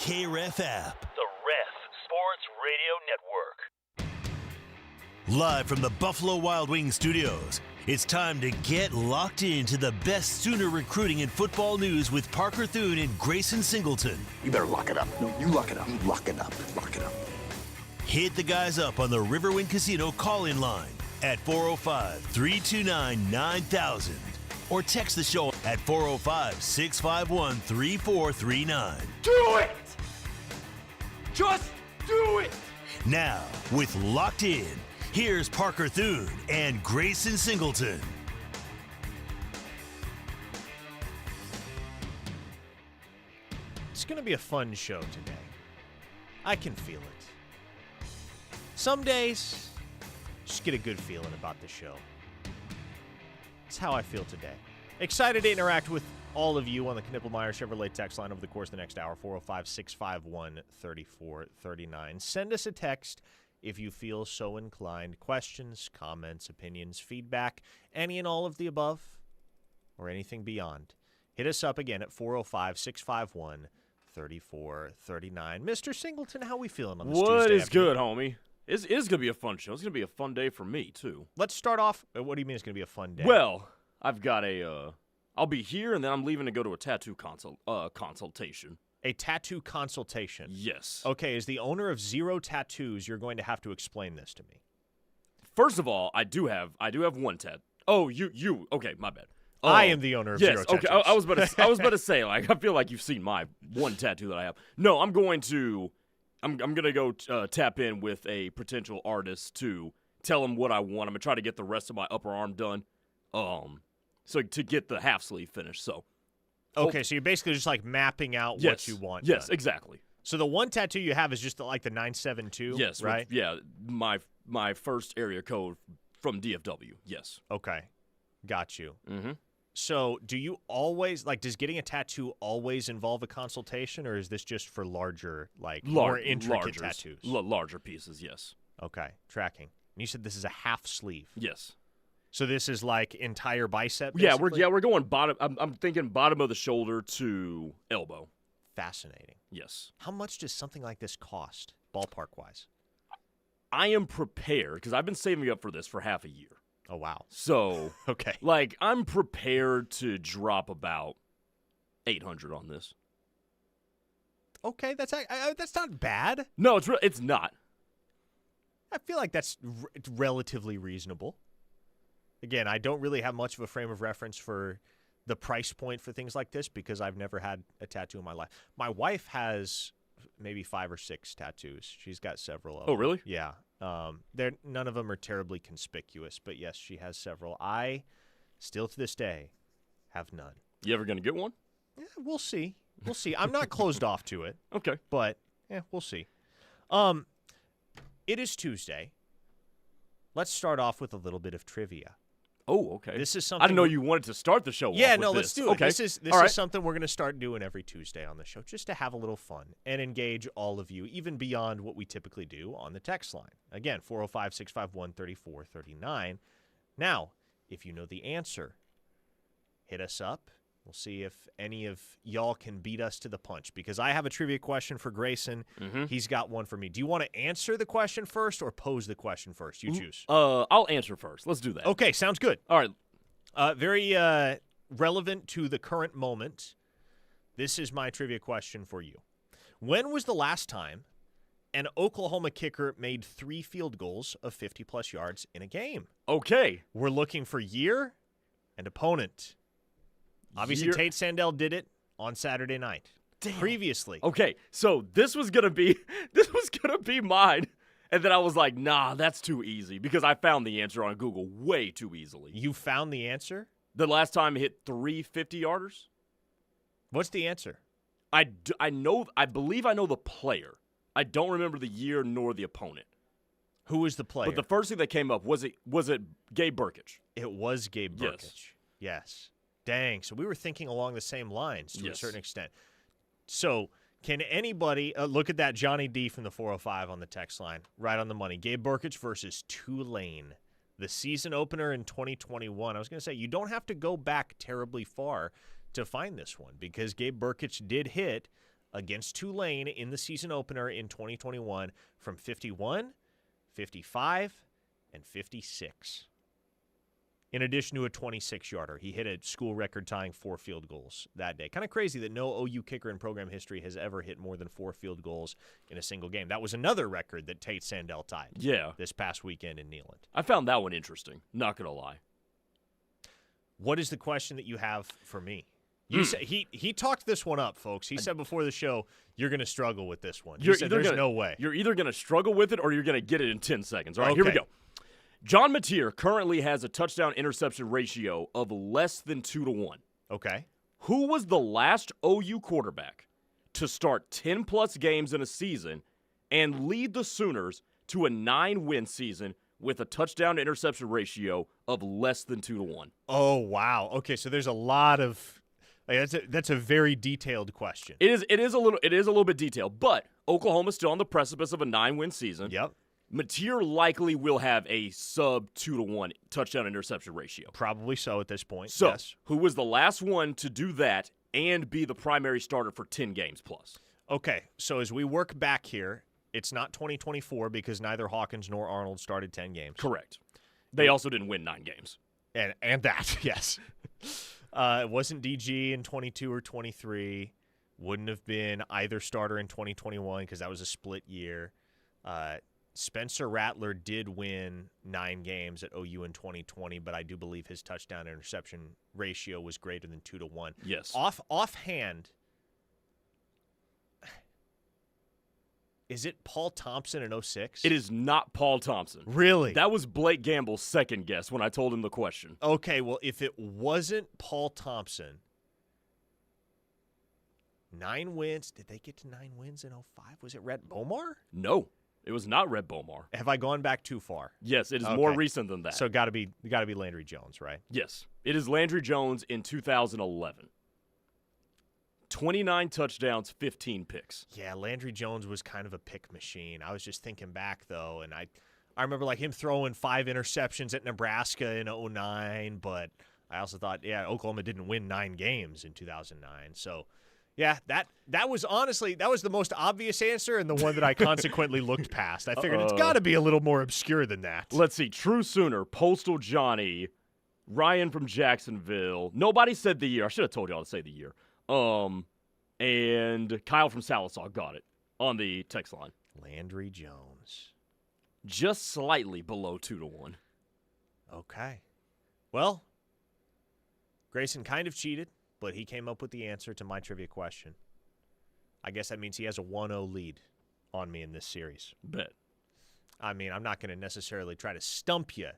KREF app. The Ref Sports Radio Network. Live from the Buffalo Wild Wings studios, it's time to get locked into the best Sooner recruiting and football news with Parker Thune and Grayson Singleton. You better lock it up. No, you lock it up. You lock it up. Lock it up. Hit the guys up on the Riverwind Casino call-in line at 405-329-9000 or text the show at 405-651-3439. Do it! Just do it! Now, with Locked In, here's Parker Thune and Grayson Singleton. It's going to be a fun show today. I can feel it. Some days, just get a good feeling about the show. That's how I feel today. Excited to interact with all of you on the Knippelmeyer Chevrolet text line over the course of the next hour, 405-651-3439. Send us a text if you feel so inclined. Questions, comments, opinions, feedback, any and all of the above, or anything beyond. Hit us up again at 405-651-3439. Mr. Singleton, how we feeling on this Tuesday? What is good, homie? It is going to be a fun show. It's going to be a fun day for me, too. Let's start off. What do you mean it's going to be a fun day? Well, I've got I'll be here, and then I'm leaving to go to a tattoo consultation. A tattoo consultation? Yes. Okay, as the owner of Zero Tattoos, you're going to have to explain this to me. First of all, I do have one tattoo. Oh, you. Okay, my bad. I am the owner of Zero Tattoos. Okay, I was about to say, like, I feel like you've seen my one tattoo that I have. No, I'm going to go tap in with a potential artist to tell him what I want. I'm gonna try to get the rest of my upper arm done, so to get the half sleeve finished. So, okay, so you're basically just like mapping out what you want. Yes, done. Exactly. So the one tattoo you have is just like the 972. Yes, right. My first area code from DFW. Yes. Okay, got you. Mm-hmm. So do you always, does getting a tattoo always involve a consultation, or is this just for larger, more intricate tattoos? Larger pieces, yes. Okay, tracking. And you said this is a half sleeve. Yes. So this is like entire bicep, basically? Yeah, we're going bottom. I'm thinking bottom of the shoulder to elbow. Fascinating. Yes. How much does something like this cost, ballpark-wise? I am prepared, because I've been saving up for this for half a year. Oh, wow. So, okay. I'm prepared to drop about $800 on this. Okay, that's not bad. No, it's not. I feel like that's relatively reasonable. Again, I don't really have much of a frame of reference for the price point for things like this because I've never had a tattoo in my life. My wife has maybe 5 or 6 tattoos. She's got several of them. Oh, really? Yeah. None of them are terribly conspicuous, but yes, she has several. I, still to this day, have none. You ever going to get one? Yeah, we'll see. I'm not closed off to it. Okay. But, we'll see. It is Tuesday. Let's start off with a little bit of trivia. Oh, okay. This is something. I didn't know you wanted to start the show. Yeah, off with let's do it. Okay. This is something we're going to start doing every Tuesday on the show, just to have a little fun and engage all of you, even beyond what we typically do on the text line. Again, 405-651-3439. Now, if you know the answer, hit us up. We'll see if any of y'all can beat us to the punch, because I have a trivia question for Grayson. Mm-hmm. He's got one for me. Do you want to answer the question first or pose the question first? You choose. I'll answer first. Let's do that. Okay, sounds good. All right. Very relevant to the current moment. This is my trivia question for you. When was the last time an Oklahoma kicker made 3 field goals of 50-plus yards in a game? Okay. We're looking for year and opponent. Obviously, Tate Sandell did it on Saturday night. Damn. Previously. Okay, so this was gonna be mine, and then I was like, nah, that's too easy, because I found the answer on Google way too easily. You found the answer? The last time I hit 3 50-yarders? What's the answer? I believe I know the player. I don't remember the year nor the opponent. Who was the player? But the first thing that came up, was it Gabe Burkich? It was Gabe Burkich. Yes. Dang, so we were thinking along the same lines to a certain extent. So can anybody look at that Johnny D from the 405 on the text line, right on the money. Gabe Burkich versus Tulane, the season opener in 2021. I was going to say, you don't have to go back terribly far to find this one, because Gabe Burkich did hit against Tulane in the season opener in 2021 from 51, 55, and 56. In addition to a 26-yarder, he hit a school record-tying 4 field goals that day. Kind of crazy that no OU kicker in program history has ever hit more than 4 field goals in a single game. That was another record that Tate Sandell tied this past weekend in Neyland. I found that one interesting, not going to lie. What is the question that you have for me? You said he talked this one up, folks. He said before the show, you're going to struggle with this one. He said there's no way. You're either going to struggle with it or you're going to get it in 10 seconds. All right, Here we go. John Mateer currently has a touchdown-interception ratio of less than 2-1. Okay. Who was the last OU quarterback to start 10-plus games in a season and lead the Sooners to a 9-win season with a touchdown-to-interception ratio of less than 2-1? Oh, wow. Okay, so there's a lot of that's a very detailed question. It is a little bit detailed, but Oklahoma's still on the precipice of a 9-win season. Yep. Mateer likely will have a sub 2-1 touchdown interception ratio. Probably so at this point. So, yes. Who was the last one to do that and be the primary starter for 10 games plus? Okay, so as we work back here, it's not 2024 because neither Hawkins nor Arnold started 10 games. Correct. They also didn't win 9 games. And that, yes. It wasn't DG in 22 or 23. Wouldn't have been either starter in 2021 because that was a split year. Spencer Rattler did win 9 games at OU in 2020, but I do believe his touchdown-interception ratio was greater than 2-1. Yes. Offhand, is it Paul Thompson in 06? It is not Paul Thompson. Really? That was Blake Gamble's second guess when I told him the question. Okay, well, if it wasn't Paul Thompson, 9 wins. Did they get to 9 wins in 05? Was it Rhett Bomar? No. It was not Red Bomar. Have I gone back too far? Yes, it is more recent than that. So got to be Landry Jones, right? Yes. It is Landry Jones in 2011. 29 touchdowns, 15 picks. Yeah, Landry Jones was kind of a pick machine. I was just thinking back, though, and I remember him throwing 5 interceptions at Nebraska in 09, but I also thought, Oklahoma didn't win 9 games in 2009. So, yeah, that was honestly, that was the most obvious answer and the one that I consequently looked past. I figured it's got to be a little more obscure than that. Let's see. True Sooner, Postal Johnny, Ryan from Jacksonville. Nobody said the year. I should have told y'all to say the year. And Kyle from Salisaw got it on the text line. Landry Jones. Just slightly below 2-1. Okay. Well, Grayson kind of cheated, but he came up with the answer to my trivia question. I guess that means he has a 1-0 lead on me in this series. Bet. I mean, I'm not going to necessarily try to stump you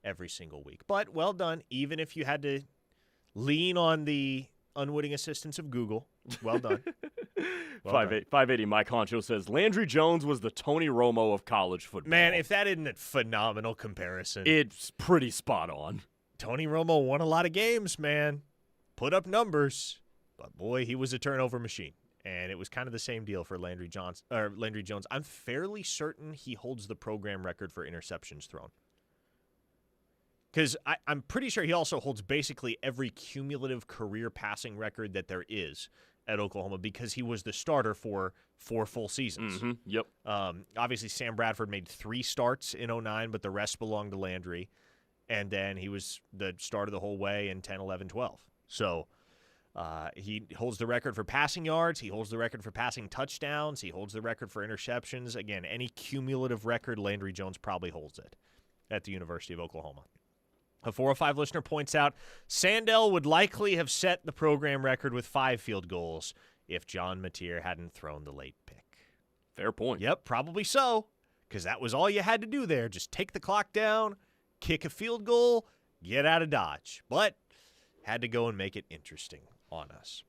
every single week, but well done. Even if you had to lean on the unwitting assistance of Google, well done. 580 Mike Honcho says, Landry Jones was the Tony Romo of college football. Man, if that isn't a phenomenal comparison. It's pretty spot on. Tony Romo won a lot of games, man. Put up numbers, but boy, he was a turnover machine. And it was kind of the same deal for Landry Jones. I'm fairly certain he holds the program record for interceptions thrown. Because I'm pretty sure he also holds basically every cumulative career passing record that there is at Oklahoma because he was the starter for 4 full seasons. Mm-hmm. Yep. Obviously, Sam Bradford made 3 starts in 09, but the rest belonged to Landry. And then he was the starter the whole way in 10, 11, 12. So he holds the record for passing yards. He holds the record for passing touchdowns. He holds the record for interceptions. Again, any cumulative record, Landry Jones probably holds it at the University of Oklahoma. A 405 listener points out, Sandell would likely have set the program record with 5 field goals if John Mateer hadn't thrown the late pick. Fair point. Yep, probably so, because that was all you had to do there. Just take the clock down, kick a field goal, get out of Dodge. But had to go and make it interesting on us.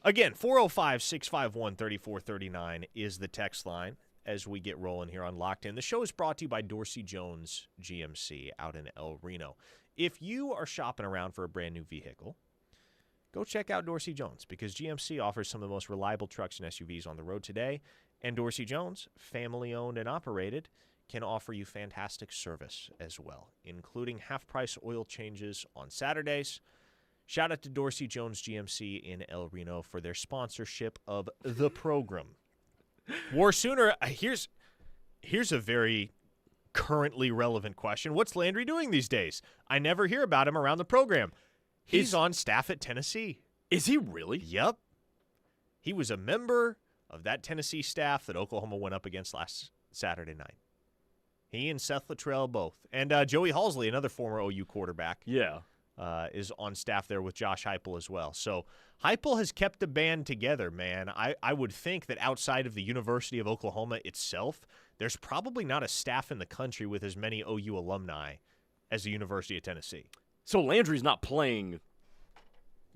Again, 405-651-3439 is the text line as we get rolling here on Locked In. The show is brought to you by Dorsey Jones GMC out in El Reno. If you are shopping around for a brand new vehicle, go check out Dorsey Jones because GMC offers some of the most reliable trucks and SUVs on the road today. And Dorsey Jones, family-owned and operated, can offer you fantastic service as well, including half-price oil changes on Saturdays, Shout out to Dorsey Jones GMC in El Reno for their sponsorship of the program. War Sooner, here's a very currently relevant question. What's Landry doing these days? I never hear about him around the program. He's on staff at Tennessee. Is he really? Yep. He was a member of that Tennessee staff that Oklahoma went up against last Saturday night. He and Seth Luttrell both. And Joey Halsley, another former OU quarterback, is on staff there with Josh Heupel as well. So Heupel has kept the band together, man. I would think that outside of the University of Oklahoma itself, there's probably not a staff in the country with as many OU alumni as the University of Tennessee. So Landry's not playing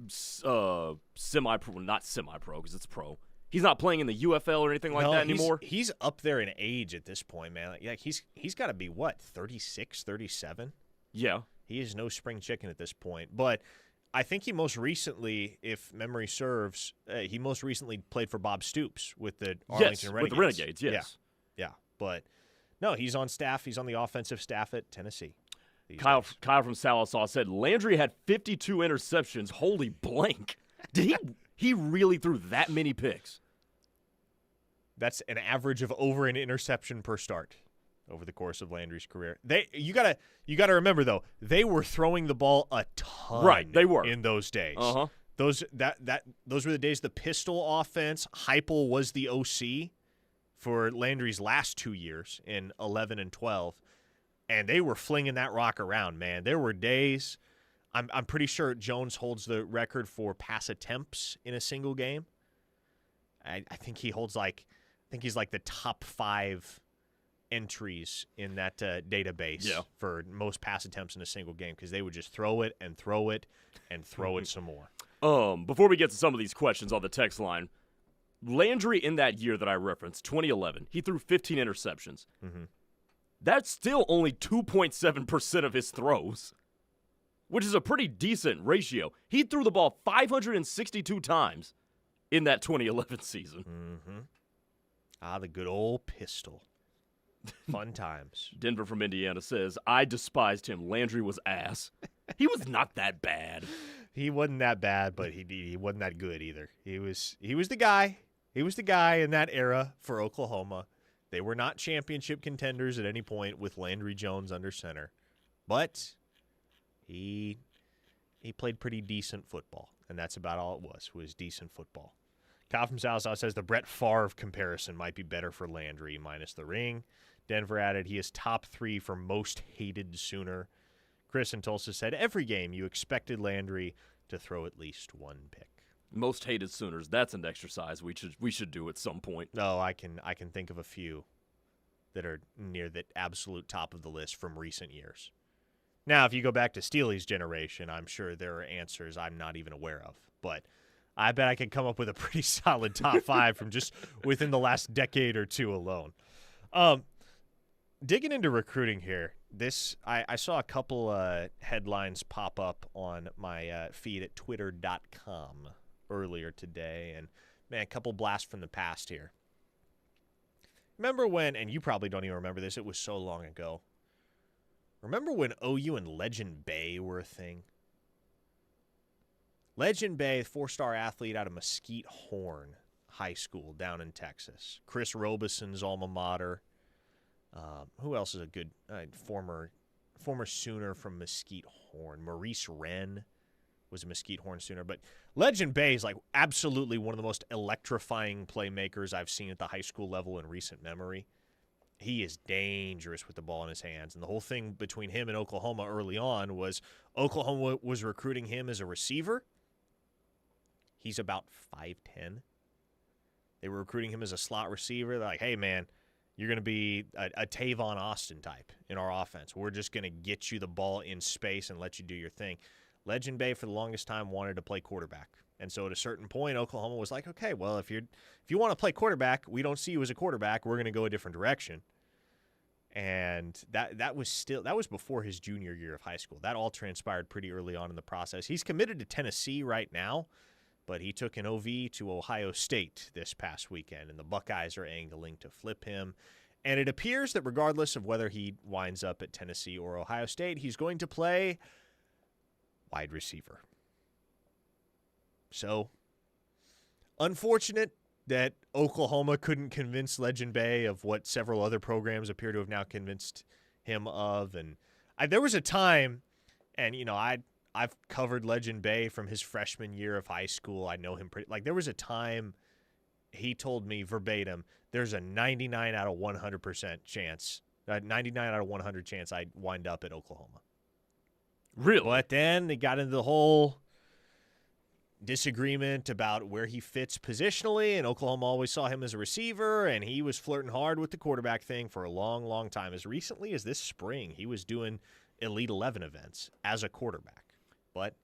semi-pro, not semi-pro because it's pro. He's not playing in the UFL or anything like that anymore? He's up there in age at this point, man. Like he's got to be, 36, 37? Yeah. He is no spring chicken at this point. But I think he most recently, if memory serves, he most recently played for Bob Stoops with the Arlington Renegades. With the Renegades, yes. Yeah. But, no, he's on staff. He's on the offensive staff at Tennessee. Kyle from Sallisaw said, Landry had 52 interceptions. Holy blank. Did he really threw that many picks? That's an average of over an interception per start over the course of Landry's career. You gotta remember though, they were throwing the ball a ton. Right, they were in those days. Uh-huh. Those were the days the pistol offense. Heupel was the OC for Landry's last 2 years in 11 and 12, and they were flinging that rock around. Man, there were days. I'm pretty sure Jones holds the record for pass attempts in a single game. I think he holds he's like the top 5 entries in that database for most pass attempts in a single game because they would just throw it and throw it and throw it some more. Before we get to some of these questions on the text line, Landry in that year that I referenced, 2011, he threw 15 interceptions. Mm-hmm. That's still only 2.7% of his throws, which is a pretty decent ratio. He threw the ball 562 times in that 2011 season. Mm-hmm. The good old pistol. Fun times. Denver from Indiana says, I despised him. Landry was ass. He was not that bad. He wasn't that bad, but he wasn't that good either. He was the guy. He was the guy in that era for Oklahoma. They were not championship contenders at any point with Landry Jones under center. But he played pretty decent football, and that's about all it was decent football. Kyle from Southside says the Brett Favre comparison might be better for Landry minus the ring. Denver added he is top 3 for most hated Sooner. Chris in Tulsa said every game you expected Landry to throw at least one pick. Most hated Sooners. That's an exercise we should do at some point. No, I can think of a few that are near the absolute top of the list from recent years. Now, if you go back to Steely's generation, I'm sure there are answers I'm not even aware of. But I bet I could come up with a pretty solid top 5 from just within the last decade or two alone. Digging into recruiting here, I saw a couple headlines pop up on my feed at twitter.com earlier today, and man, a couple blasts from the past here. Remember when, and you probably don't even remember this, it was so long ago. Remember when OU and Legend Bay were a thing? Legend Bay, 4-star athlete out of Mesquite Horn High School down in Texas. Chris Robeson's alma mater. Who else is a good former Sooner from Mesquite Horn? Maurice Wren was a Mesquite Horn Sooner. But Legend Bay is like absolutely one of the most electrifying playmakers I've seen at the high school level in recent memory. He is dangerous with the ball in his hands. And the whole thing between him and Oklahoma early on was Oklahoma was recruiting him as a receiver. He's about 5'10". They were recruiting him as a slot receiver. They're like, hey, man, you're going to be a Tavon Austin type in our offense. We're just going to get you the ball in space and let you do your thing. Legend Bay, for the longest time, wanted to play quarterback. And so at a certain point, Oklahoma was like, okay, well, if you want to play quarterback, we don't see you as a quarterback. We're going to go a different direction. And that was before his junior year of high school. That all transpired pretty early on in the process. He's committed to Tennessee right now, but he took an OV to Ohio State this past weekend, and the Buckeyes are angling to flip him. And it appears that regardless of whether he winds up at Tennessee or Ohio State, he's going to play wide receiver. So, unfortunate that Oklahoma couldn't convince Legend Bay of what several other programs appear to have now convinced him of. And there was a time, and, I've covered Legend Bay from his freshman year of high school. I know him pretty. There was a time he told me verbatim, there's a 99 out of 100% chance, 99 out of 100 chance I'd wind up at Oklahoma. Really? But then they got into the whole disagreement about where he fits positionally, and Oklahoma always saw him as a receiver, and he was flirting hard with the quarterback thing for a long, long time. As recently as this spring, he was doing Elite 11 events as a quarterback. But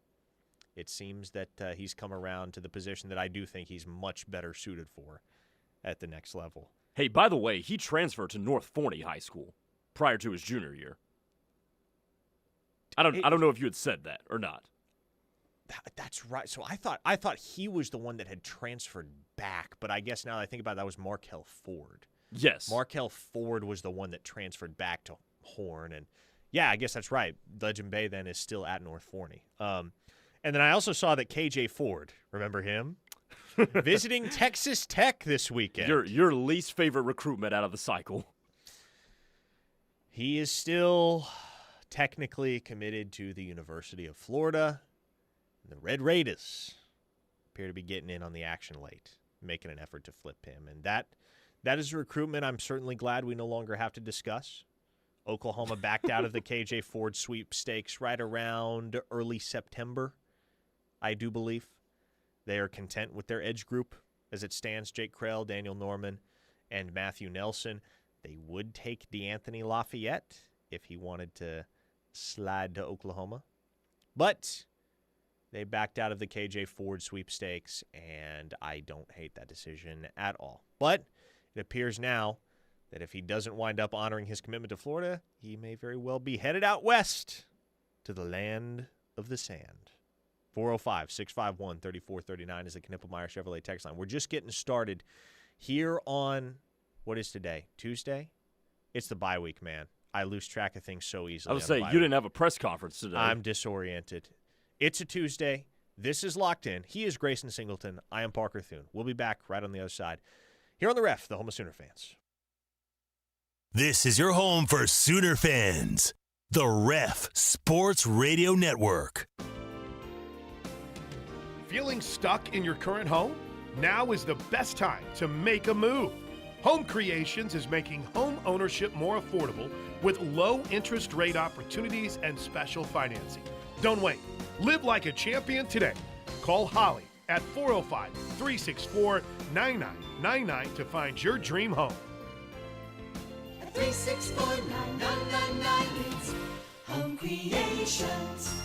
it seems that he's come around to the position that I do think he's much better suited for at the next level. Hey, by the way, he transferred to North Forney High School prior to his junior year. I don't know if you had said that or not. That's right. So I thought he was the one that had transferred back, but I guess now that I think about it, that was Markel Ford. Yes. Markel Ford was the one that transferred back to Horn, and yeah, I guess that's right. Legend Bay then is still at North Forney. And then I also saw that KJ Ford, remember him? Visiting Texas Tech this weekend. Your least favorite recruitment out of the cycle. He is still technically committed to the University of Florida. The Red Raiders appear to be getting in on the action late, making an effort to flip him. And that is a recruitment I'm certainly glad we no longer have to discuss. Oklahoma backed out of the KJ Ford sweepstakes right around early September, I do believe. They are content with their edge group as it stands. Jake Krell, Daniel Norman, and Matthew Nelson. They would take DeAnthony Lafayette if he wanted to slide to Oklahoma. But they backed out of the KJ Ford sweepstakes, and I don't hate that decision at all. But it appears now that if he doesn't wind up honoring his commitment to Florida, he may very well be headed out west to the land of the sand. 405-651-3439 is the Knippelmeyer Chevrolet text line. We're just getting started here on, what is today? Tuesday? It's the bye week, man. I lose track of things so easily. I would say, you didn't have a press conference today. I'm disoriented. It's a Tuesday. This is Locked In. He is Grayson Singleton. I am Parker Thune. We'll be back right on the other side. Here on The Ref, the home of Sooner fans. This is your home for Sooner fans. The Ref Sports Radio Network. Feeling stuck in your current home? Now is the best time to make a move. Home Creations is making home ownership more affordable with low interest rate opportunities and special financing. Don't wait. Live like a champion today. Call Holly at 405-364-9999 to find your dream home. 364-9999 means Home Creations.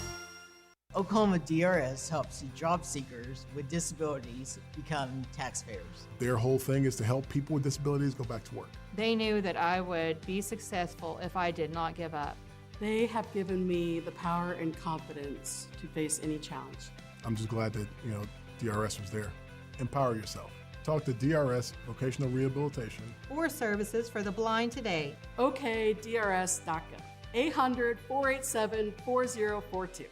Oklahoma DRS helps job seekers with disabilities become taxpayers. Their whole thing is to help people with disabilities go back to work. They knew that I would be successful if I did not give up. They have given me the power and confidence to face any challenge. I'm just glad that, DRS was there. Empower yourself. Talk to DRS Vocational Rehabilitation or Services for the Blind today. OKDRS.gov. 800-487-4042.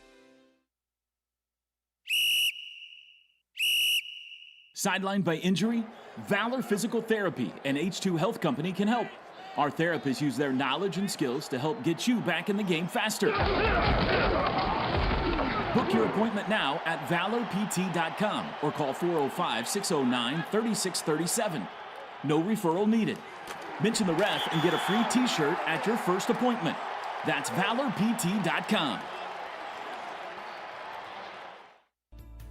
Sidelined by injury? Valor Physical Therapy and H2 Health Company can help. Our therapists use their knowledge and skills to help get you back in the game faster. Book your appointment now at valorpt.com or call 405-609-3637. No referral needed. Mention the Ref and get a free t-shirt at your first appointment. That's valorpt.com.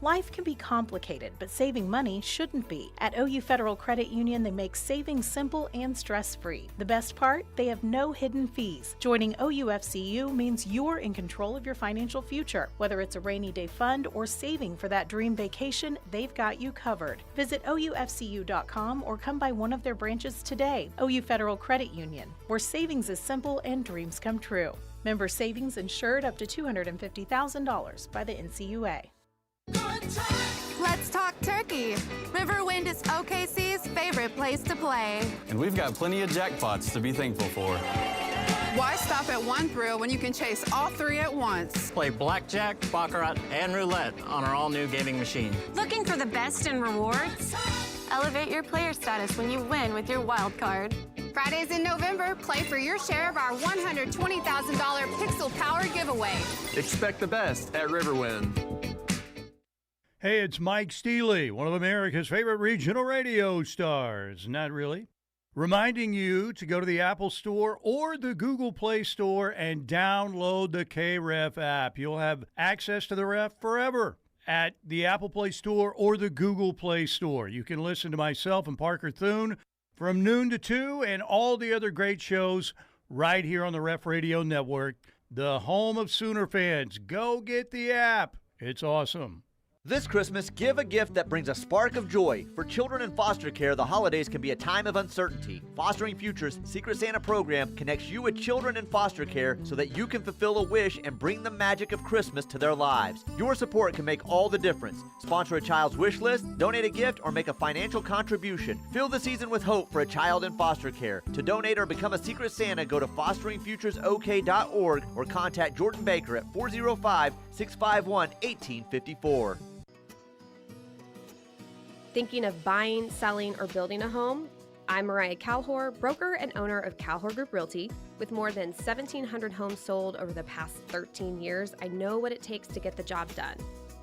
Life can be complicated, but saving money shouldn't be. At OU Federal Credit Union, they make saving simple and stress-free. The best part? They have no hidden fees. Joining OUFCU means you're in control of your financial future. Whether it's a rainy day fund or saving for that dream vacation, they've got you covered. Visit OUFCU.com or come by one of their branches today. OU Federal Credit Union, where savings is simple and dreams come true. Member savings insured up to $250,000 by the NCUA. Let's talk turkey. Riverwind is OKC's favorite place to play. And we've got plenty of jackpots to be thankful for. Why stop at one thrill when you can chase all three at once? Play blackjack, baccarat, and roulette on our all-new gaming machine. Looking for the best in rewards? Elevate your player status when you win with your wild card. Fridays in November, play for your share of our $120,000 Pixel Power giveaway. Expect the best at Riverwind. Hey, it's Mike Steely, one of America's favorite regional radio stars. Not really. Reminding you to go to the Apple Store or the Google Play Store and download the KREF app. You'll have access to the Ref forever at the Apple Play Store or the Google Play Store. You can listen to myself and Parker Thune from noon to 2 and all the other great shows right here on the Ref Radio Network, the home of Sooner fans. Go get the app. It's awesome. This Christmas, give a gift that brings a spark of joy. For children in foster care, the holidays can be a time of uncertainty. Fostering Future's Secret Santa program connects you with children in foster care so that you can fulfill a wish and bring the magic of Christmas to their lives. Your support can make all the difference. Sponsor a child's wish list, donate a gift, or make a financial contribution. Fill the season with hope for a child in foster care. To donate or become a Secret Santa, go to fosteringfuturesok.org or contact Jordan Baker at 405-651-1854. Thinking of buying, selling, or building a home? I'm Mariah Calhour, broker and owner of Calhour Group Realty. With more than 1,700 homes sold over the past 13 years, I know what it takes to get the job done.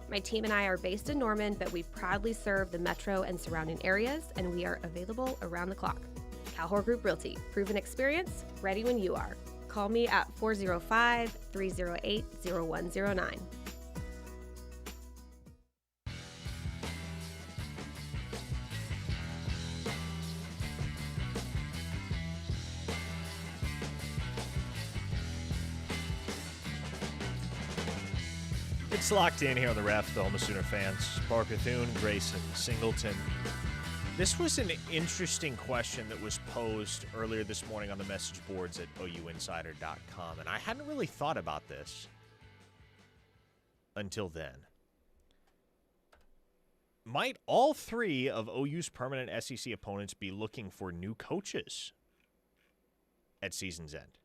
My team and I are based in Norman, but we proudly serve the metro and surrounding areas, and we are available around the clock. Calhour Group Realty, proven experience, ready when you are. Call me at 405-308-0109. It's locked in here on the Ref, the home of Sooner fans. Parker Thune, Grayson, Singleton. This was an interesting question that was posed earlier this morning on the message boards at OUinsider.com, and I hadn't really thought about this until then. Might all three of OU's permanent SEC opponents be looking for new coaches at season's end?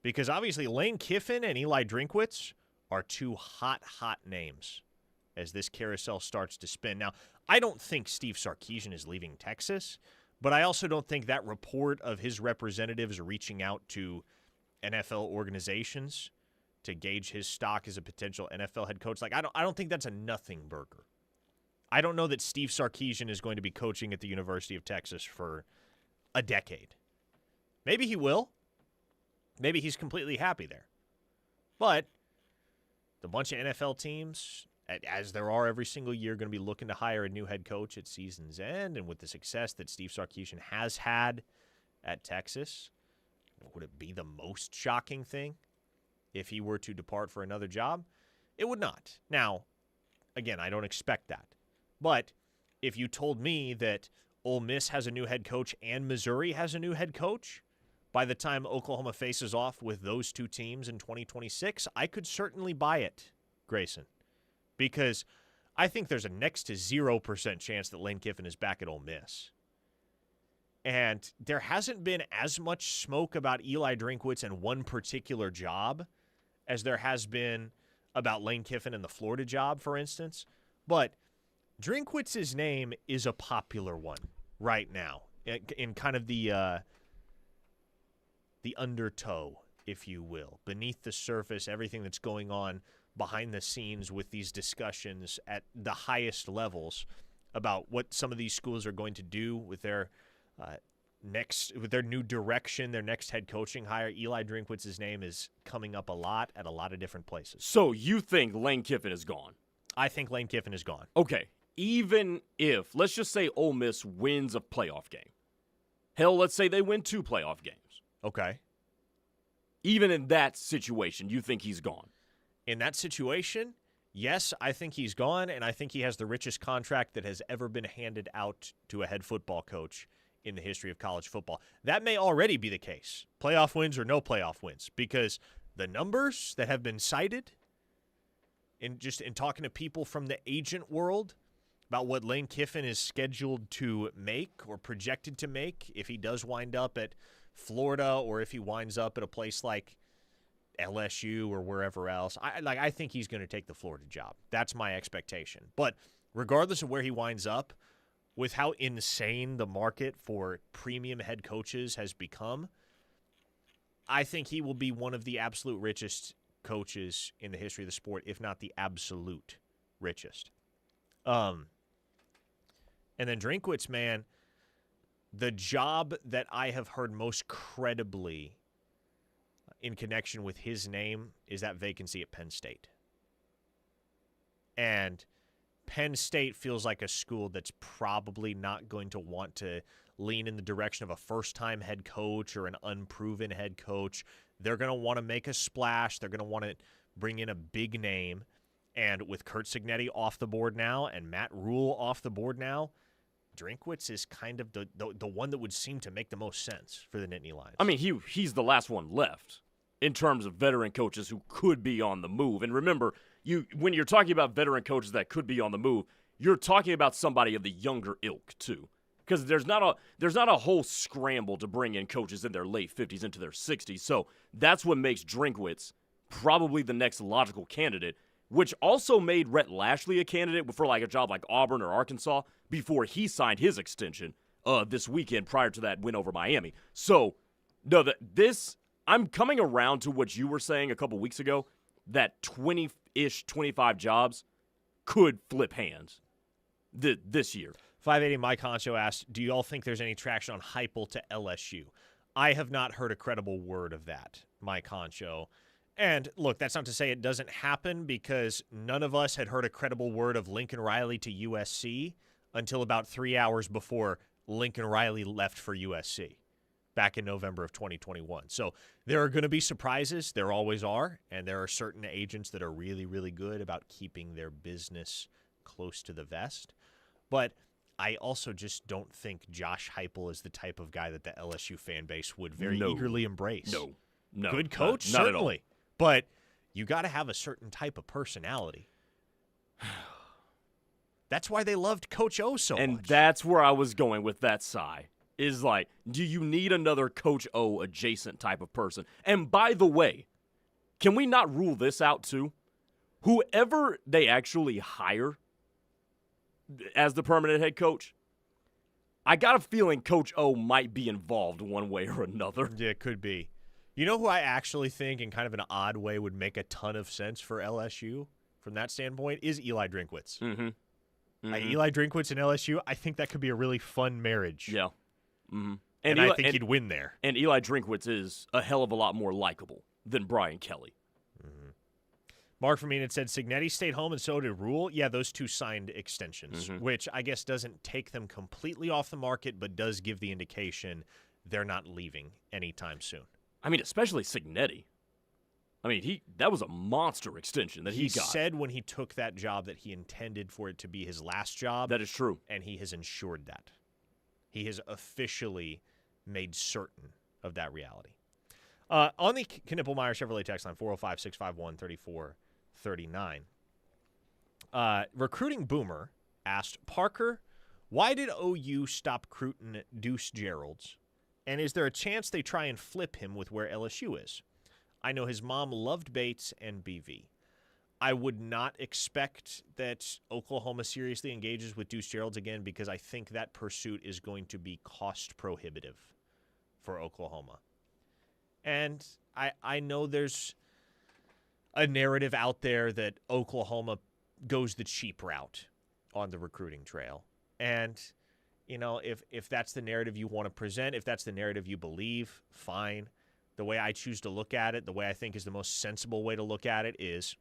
Because obviously Lane Kiffin and Eli Drinkwitz are two hot names as this carousel starts to spin. Now, I don't think Steve Sarkisian is leaving Texas, but I also don't think that report of his representatives reaching out to NFL organizations to gauge his stock as a potential NFL head coach, like I don't think that's a nothing burger. I don't know that Steve Sarkisian is going to be coaching at the University of Texas for a decade. Maybe he will. Maybe he's completely happy there. But the bunch of NFL teams, as there are every single year, going to be looking to hire a new head coach at season's end. And with the success that Steve Sarkisian has had at Texas, would it be the most shocking thing if he were to depart for another job? It would not. Now, again, I don't expect that. But if you told me that Ole Miss has a new head coach and Missouri has a new head coach by the time Oklahoma faces off with those two teams in 2026, I could certainly buy it, Grayson, because I think there's a next to 0% chance that Lane Kiffin is back at Ole Miss. And there hasn't been as much smoke about Eli Drinkwitz and one particular job as there has been about Lane Kiffin and the Florida job, for instance. But Drinkwitz's name is a popular one right now in kind of the undertow, if you will, beneath the surface, everything that's going on behind the scenes with these discussions at the highest levels about what some of these schools are going to do with their with their new direction, their next head coaching hire. Eli Drinkwitz's name is coming up a lot at a lot of different places. So you think Lane Kiffin is gone? I think Lane Kiffin is gone. Okay. Even if, let's just say Ole Miss wins a playoff game. Hell, let's say they win 2 playoff games. Okay. Even in that situation, you think he's gone? In that situation, yes, I think he's gone, and I think he has the richest contract that has ever been handed out to a head football coach in the history of college football. That may already be the case, playoff wins or no playoff wins, because the numbers that have been cited in talking to people from the agent world about what Lane Kiffin is scheduled to make or projected to make if he does wind up at Florida or if he winds up at a place like LSU or wherever else. I think he's going to take the Florida job. That's my expectation. But regardless of where he winds up, with how insane the market for premium head coaches has become, I think he will be one of the absolute richest coaches in the history of the sport, if not the absolute richest. And then Drinkwitz, man, the job that I have heard most credibly in connection with his name is that vacancy at Penn State. And Penn State feels like a school that's probably not going to want to lean in the direction of a first-time head coach or an unproven head coach. They're going to want to make a splash. They're going to want to bring in a big name. And with Curt Cignetti off the board now and Matt Rule off the board now, Drinkwitz is kind of the one that would seem to make the most sense for the Nittany Lions. I mean, he's the last one left in terms of veteran coaches who could be on the move. And remember, when you're talking about veteran coaches that could be on the move, you're talking about somebody of the younger ilk too, because there's not a whole scramble to bring in coaches in their late 50s into their 60s. So that's what makes Drinkwitz probably the next logical candidate, which also made Rhett Lashley a candidate for like a job like Auburn or Arkansas before he signed his extension this weekend prior to that win over Miami. So no, I'm coming around to what you were saying a couple weeks ago, that 20-ish, 25 jobs could flip hands this year. 580 Mike Honcho asked, do you all think there's any traction on Heupel to LSU? I have not heard a credible word of that, Mike Honcho. And look, that's not to say it doesn't happen, because none of us had heard a credible word of Lincoln Riley to USC until about 3 hours before Lincoln Riley left for USC back in November of 2021. So there are going to be surprises. There always are. And there are certain agents that are really, really good about keeping their business close to the vest. But I also just don't think Josh Heupel is the type of guy that the LSU fan base would very eagerly embrace. No. Good coach, not certainly. At all. But you got to have a certain type of personality. That's why they loved Coach O so much. And that's where I was going with that sigh. Is like, do you need another Coach O adjacent type of person? And by the way, can we not rule this out too? Whoever they actually hire as the permanent head coach, I got a feeling Coach O might be involved one way or another. Yeah, it could be. You know who I actually think in kind of an odd way would make a ton of sense for LSU from that standpoint is Eli Drinkwitz. Mm-hmm. Eli Drinkwitz and LSU, I think that could be a really fun marriage. Yeah. Mm-hmm. And I think he'd win there. And Eli Drinkwitz is a hell of a lot more likable than Brian Kelly. Mm-hmm. Mark from Enid said Cignetti stayed home and so did Rule. Yeah, those two signed extensions, which I guess doesn't take them completely off the market, but does give the indication they're not leaving anytime soon. I mean, especially Cignetti. I mean, that was a monster extension that he got. He said when he took that job that he intended for it to be his last job. That is true. And he has ensured that. He has officially made certain of that reality. On the Knippelmeyer Chevrolet text line, 405-651-3439, Recruiting Boomer asked, Parker, why did OU stop recruiting Deuce Geralds? And is there a chance they try and flip him with where LSU is? I know his mom loved Bates and BV. I would not expect that Oklahoma seriously engages with Deuce Geralds again, because I think that pursuit is going to be cost prohibitive for Oklahoma. And I know there's a narrative out there that Oklahoma goes the cheap route on the recruiting trail. And, you know, if that's the narrative you want to present, if that's the narrative you believe, fine. The way I choose to look at it, the way I think is the most sensible way to look at it is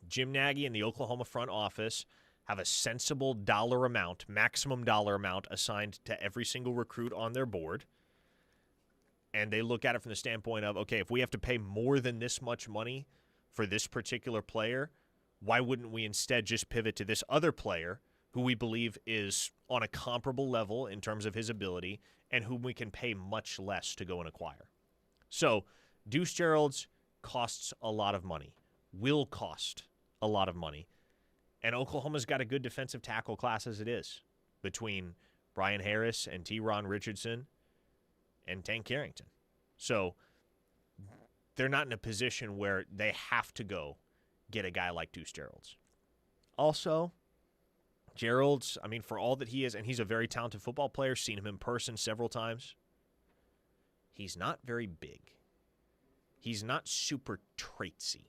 Jim Nagy and the Oklahoma front office have a sensible dollar amount, maximum dollar amount assigned to every single recruit on their board. And they look at it from the standpoint of, okay, if we have to pay more than this much money for this particular player, why wouldn't we instead just pivot to this other player who we believe is on a comparable level in terms of his ability and whom we can pay much less to go and acquire? So Deuce Geralds costs a lot of money, will cost a lot of money. And Oklahoma's got a good defensive tackle class as it is, between Brian Harris and T-Ron Richardson and Tank Carrington. So they're not in a position where they have to go get a guy like Deuce Gerald's. Also, Gerald's, I mean, for all that he is, and he's a very talented football player, seen him in person several times, he's not very big. He's not super traitsy.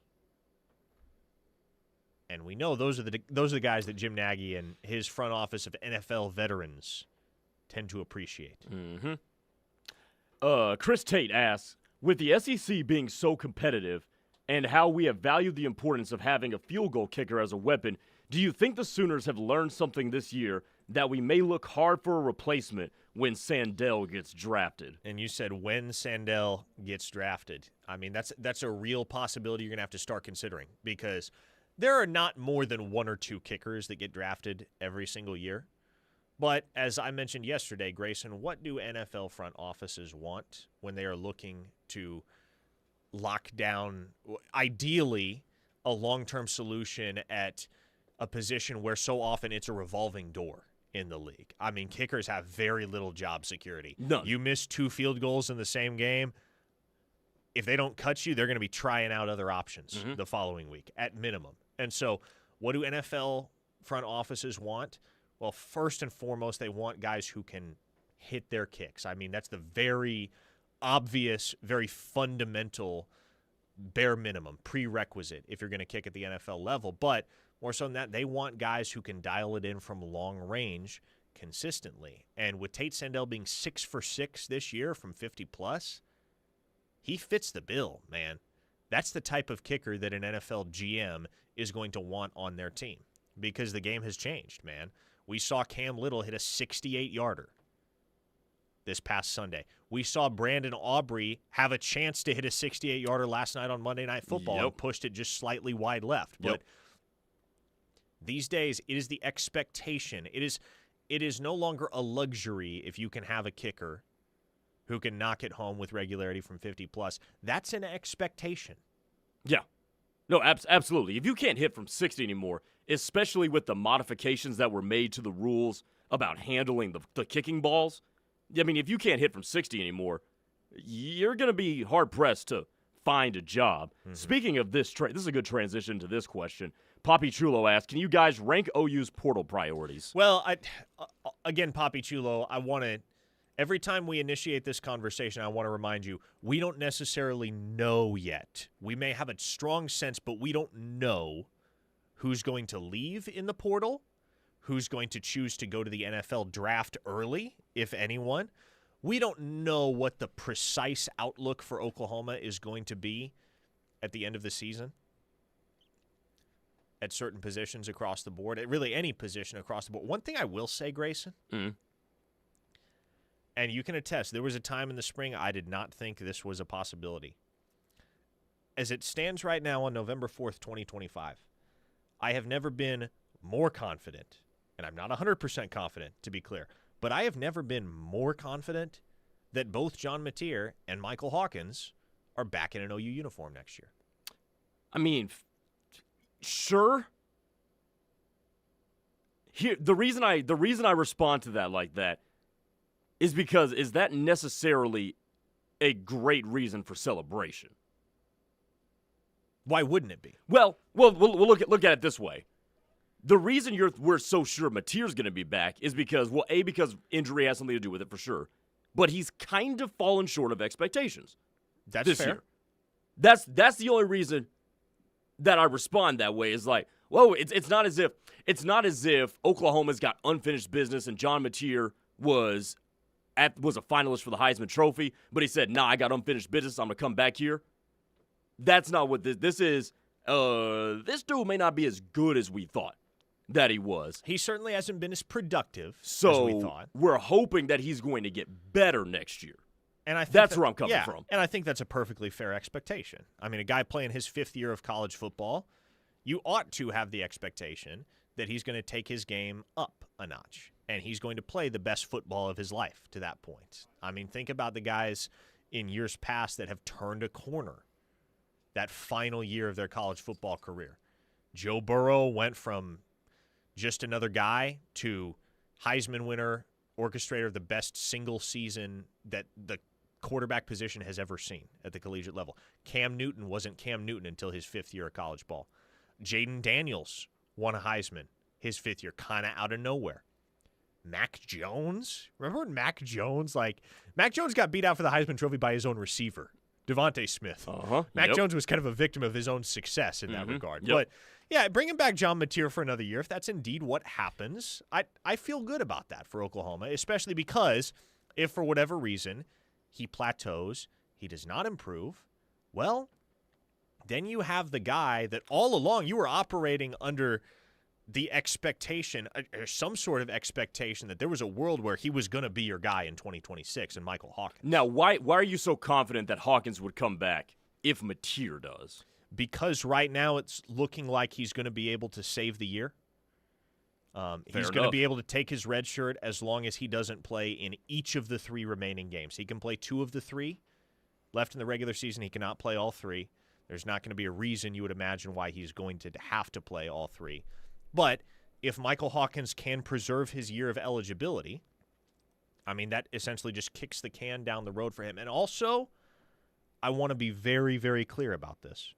And we know those are the guys that Jim Nagy and his front office of NFL veterans tend to appreciate. Mm-hmm. Chris Tate asks, with the SEC being so competitive and how we have valued the importance of having a field goal kicker as a weapon, do you think the Sooners have learned something this year that we may look hard for a replacement when Sandell gets drafted? And you said when Sandell gets drafted. I mean, that's a real possibility you're going to have to start considering, because there are not more than one or two kickers that get drafted every single year. But as I mentioned yesterday, Grayson, what do NFL front offices want when they are looking to lock down, ideally, a long-term solution at a position where so often it's a revolving door in the league? I mean, kickers have very little job security. None. You miss 2 field goals in the same game, if they don't cut you, they're going to be trying out other options the following week at minimum. And so what do NFL front offices want? Well, first and foremost, they want guys who can hit their kicks. I mean, that's the very obvious, very fundamental bare minimum prerequisite if you're going to kick at the NFL level. But more so than that, they want guys who can dial it in from long range consistently. And with Tate Sandell being 6 for 6 this year from 50+, he fits the bill, man. That's the type of kicker that an NFL GM is going to want on their team, because the game has changed, man. We saw Cam Little hit a 68-yarder this past Sunday. We saw Brandon Aubrey have a chance to hit a 68-yarder last night on Monday Night Football and pushed it just slightly wide left. But these days, it is the expectation. It is no longer a luxury if you can have a kicker who can knock it home with regularity from 50+. That's an expectation. Yeah. No, absolutely. If you can't hit from 60 anymore, especially with the modifications that were made to the rules about handling the kicking balls, I mean, if you can't hit from 60 anymore, you're going to be hard-pressed to find a job. Speaking of this, this is a good transition to this question. Poppy Chulo asked, can you guys rank OU's portal priorities? Well, again, Poppy Chulo, I want to, every time we initiate this conversation, I want to remind you, we don't necessarily know yet. We may have a strong sense, but we don't know who's going to leave in the portal, who's going to choose to go to the NFL draft early, if anyone. We don't know what the precise outlook for Oklahoma is going to be at the end of the season at certain positions across the board, at really any position across the board. One thing I will say, Grayson, and you can attest, there was a time in the spring I did not think this was a possibility. As it stands right now on November 4th, 2025, I have never been more confident, and I'm not 100% confident, to be clear, but I have never been more confident that both John Mateer and Michael Hawkins are back in an OU uniform next year. I mean, sure. Here, the reason I respond to that like that is because is that necessarily a great reason for celebration? Why wouldn't it be? Well, we'll look at it this way. The reason we're so sure Mateer's going to be back is because, well, A, because injury has something to do with it for sure, but he's kind of fallen short of expectations. That's this fair. year. That's the only reason that I respond that way. Is like, whoa, it's not as if Oklahoma's got unfinished business and John Mateer was a finalist for the Heisman Trophy, but he said, "Nah, I got unfinished business. I'm gonna come back here." That's not what this is. This dude may not be as good as we thought that he was. He certainly hasn't been as productive as we thought. We're hoping that he's going to get better next year. And I think that's where I'm coming from. And I think that's a perfectly fair expectation. I mean, a guy playing his 5th year of college football, you ought to have the expectation that he's going to take his game up a notch, and he's going to play the best football of his life to that point. I mean, think about the guys in years past that have turned a corner that final year of their college football career. Joe Burrow went from just another guy to Heisman winner, orchestrator of the best single season that the quarterback position has ever seen at the collegiate level. Cam Newton wasn't Cam Newton until his 5th year of college ball. Jaden Daniels won a Heisman his 5th year, kind of out of nowhere. Mac Jones? Remember when Mac Jones got beat out for the Heisman Trophy by his own receiver, Devontae Smith. Mac Jones was kind of a victim of his own success in that regard. But, yeah, bringing back John Mateer for another year, if that's indeed what happens, I feel good about that for Oklahoma, especially because if for whatever reason he plateaus, he does not improve, well, then you have the guy that all along you were operating under the expectation, or some sort of expectation, that there was a world where he was going to be your guy in 2026, and Michael Hawkins. Now, why are you so confident that Hawkins would come back if Mateer does? Because right now it's looking like he's going to be able to save the year. He's going to be able to take his red shirt as long as he doesn't play in each of the 3 remaining games. He can play 2 of the 3 left in the regular season. He cannot play all 3. There's not going to be a reason you would imagine why he's going to have to play all 3. But if Michael Hawkins can preserve his year of eligibility, I mean, that essentially just kicks the can down the road for him. And also, I want to be very, very clear about this,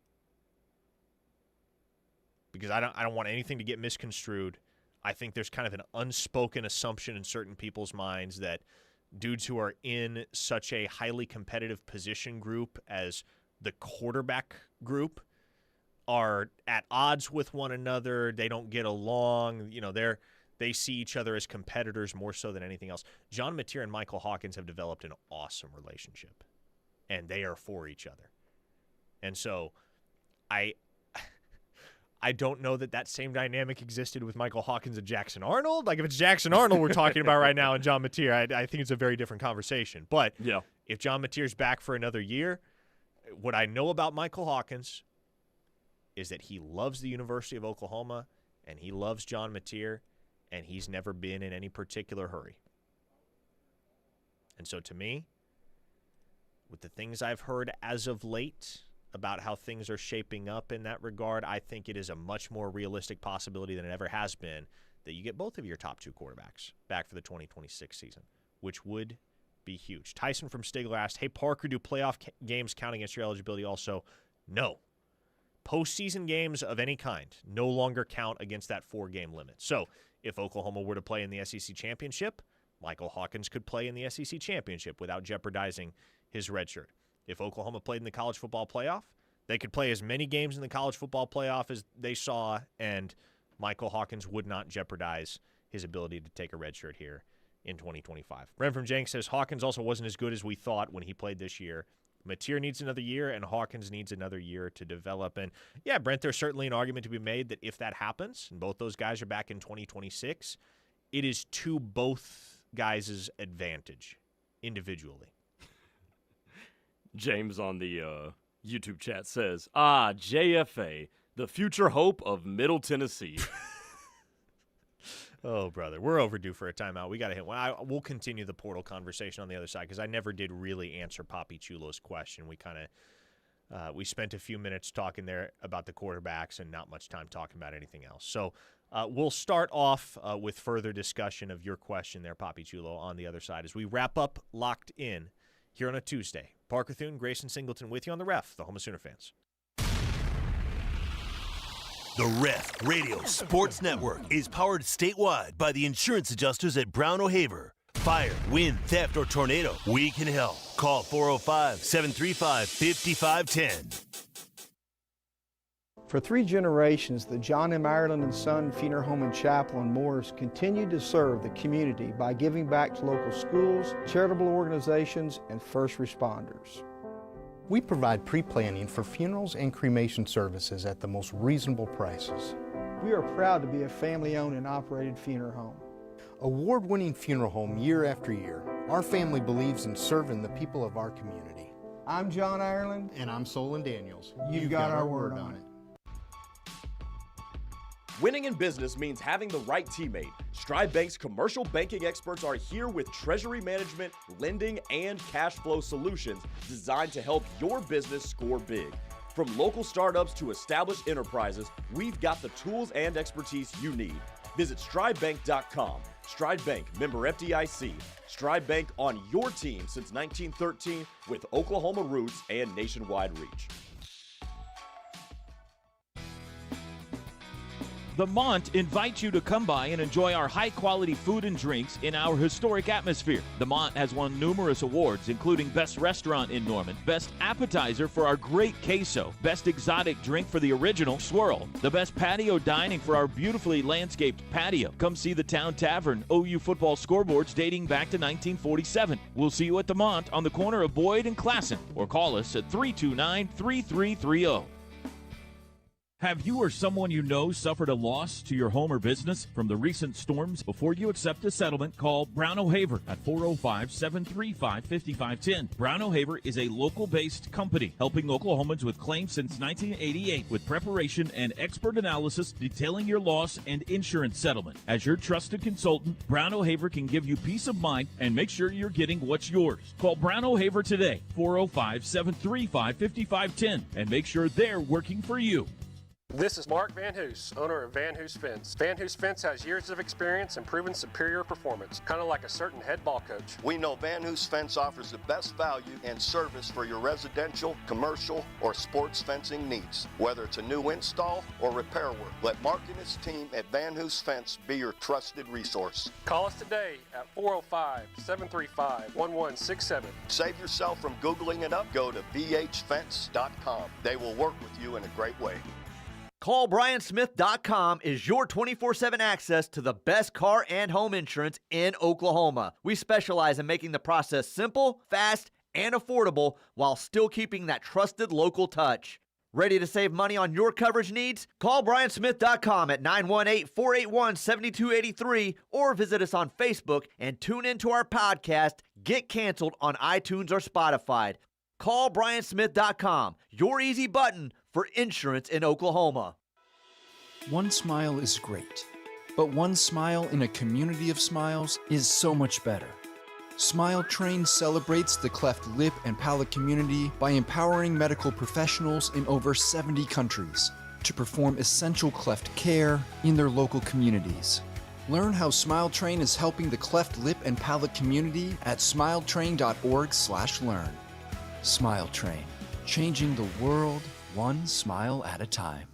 because I don't want anything to get misconstrued. I think there's kind of an unspoken assumption in certain people's minds that dudes who are in such a highly competitive position group as the quarterback group are at odds with one another. They don't get along. You know, they see each other as competitors more so than anything else. John Mateer and Michael Hawkins have developed an awesome relationship, and they are for each other. And so I don't know that same dynamic existed with Michael Hawkins and Jackson Arnold. Like, if it's Jackson Arnold we're talking about right now and John Mateer, I think it's a very different conversation. But if John Mateer's back for another year, what I know about Michael Hawkins is that he loves the University of Oklahoma and he loves John Mateer, and he's never been in any particular hurry. And so to me, with the things I've heard as of late about how things are shaping up in that regard, I think it is a much more realistic possibility than it ever has been that you get both of your top 2 quarterbacks back for the 2026 season, which would be huge. Tyson from Stigler asked, hey, Parker, do playoff games count against your eligibility also? No. Postseason games of any kind no longer count against that 4-game limit. So if Oklahoma were to play in the SEC championship, Michael Hawkins could play in the SEC championship without jeopardizing his red shirt. If Oklahoma played in the college football playoff, they could play as many games in the college football playoff as they saw, and Michael Hawkins would not jeopardize his ability to take a red shirt here in 2025. Brent from Jenks says Hawkins also wasn't as good as we thought when he played this year. Mateer needs another year, and Hawkins needs another year to develop. And, yeah, Brent, there's certainly an argument to be made that if that happens, and both those guys are back in 2026, it is to both guys' advantage individually. James on the YouTube chat says, JFA, the future hope of Middle Tennessee. Oh, brother, we're overdue for a timeout. We got to hit one. We'll continue the portal conversation on the other side, because I never did really answer Papi Chulo's question. We kind of we spent a few minutes talking there about the quarterbacks and not much time talking about anything else. So we'll start off with further discussion of your question there, Papi Chulo, on the other side as we wrap up Locked In here on a Tuesday. Parker Thune, Grayson Singleton with you on The Ref, the home of Sooner fans. The Ref Radio Sports Network is powered statewide by the insurance adjusters at Brown O'Haver. Fire, wind, theft, or tornado, we can help. Call 405-735-5510. For 3 generations, the John M. Ireland & Son Funeral Home and Chapel in Morris continued to serve the community by giving back to local schools, charitable organizations, and first responders. We provide pre-planning for funerals and cremation services at the most reasonable prices. We are proud to be a family-owned and operated funeral home. Award-winning funeral home year after year, our family believes in serving the people of our community. I'm John Ireland. And I'm Solon Daniels. You've got our word on it. Winning in business means having the right teammate. Stride Bank's commercial banking experts are here with treasury management, lending, and cash flow solutions designed to help your business score big. From local startups to established enterprises, we've got the tools and expertise you need. Visit StrideBank.com. Stride Bank, member FDIC. Stride Bank on your team since 1913 with Oklahoma roots and nationwide reach. The Mont invites you to come by and enjoy our high-quality food and drinks in our historic atmosphere. The Mont has won numerous awards, including Best Restaurant in Norman, Best Appetizer for our great queso, Best Exotic Drink for the original swirl, the Best Patio Dining for our beautifully landscaped patio. Come see the Town Tavern OU football scoreboards dating back to 1947. We'll see you at the Mont on the corner of Boyd and Classen, or call us at 329-3330. Have you or someone you know suffered a loss to your home or business from the recent storms? Before you accept a settlement, call Brown O'Haver at 405-735-5510. Brown O'Haver is a local-based company helping Oklahomans with claims since 1988 with preparation and expert analysis detailing your loss and insurance settlement. As your trusted consultant, Brown O'Haver can give you peace of mind and make sure you're getting what's yours. Call Brown O'Haver today, 405-735-5510, and make sure they're working for you. This is Mark Van Hoos, owner of Van Hoos Fence. Van Hoos Fence has years of experience and proven superior performance, kind of like a certain head ball coach. We know Van Hoos Fence offers the best value and service for your residential, commercial, or sports fencing needs. Whether it's a new install or repair work, let Mark and his team at Van Hoos Fence be your trusted resource. Call us today at 405-735-1167. Save yourself from Googling it up. Go to vhfence.com. They will work with you in a great way. CallBrianSmith.com is your 24/7 access to the best car and home insurance in Oklahoma. We specialize in making the process simple, fast, and affordable while still keeping that trusted local touch. Ready to save money on your coverage needs? Call BrianSmith.com at 918-481-7283 or visit us on Facebook and tune into our podcast, Get Canceled, on iTunes or Spotify. Call BrianSmith.com, your easy button for insurance in Oklahoma. One smile is great, but one smile in a community of smiles is so much better. Smile Train celebrates the cleft lip and palate community by empowering medical professionals in over 70 countries to perform essential cleft care in their local communities. Learn how Smile Train is helping the cleft lip and palate community at smiletrain.org/learn. Smile Train, changing the world one smile at a time.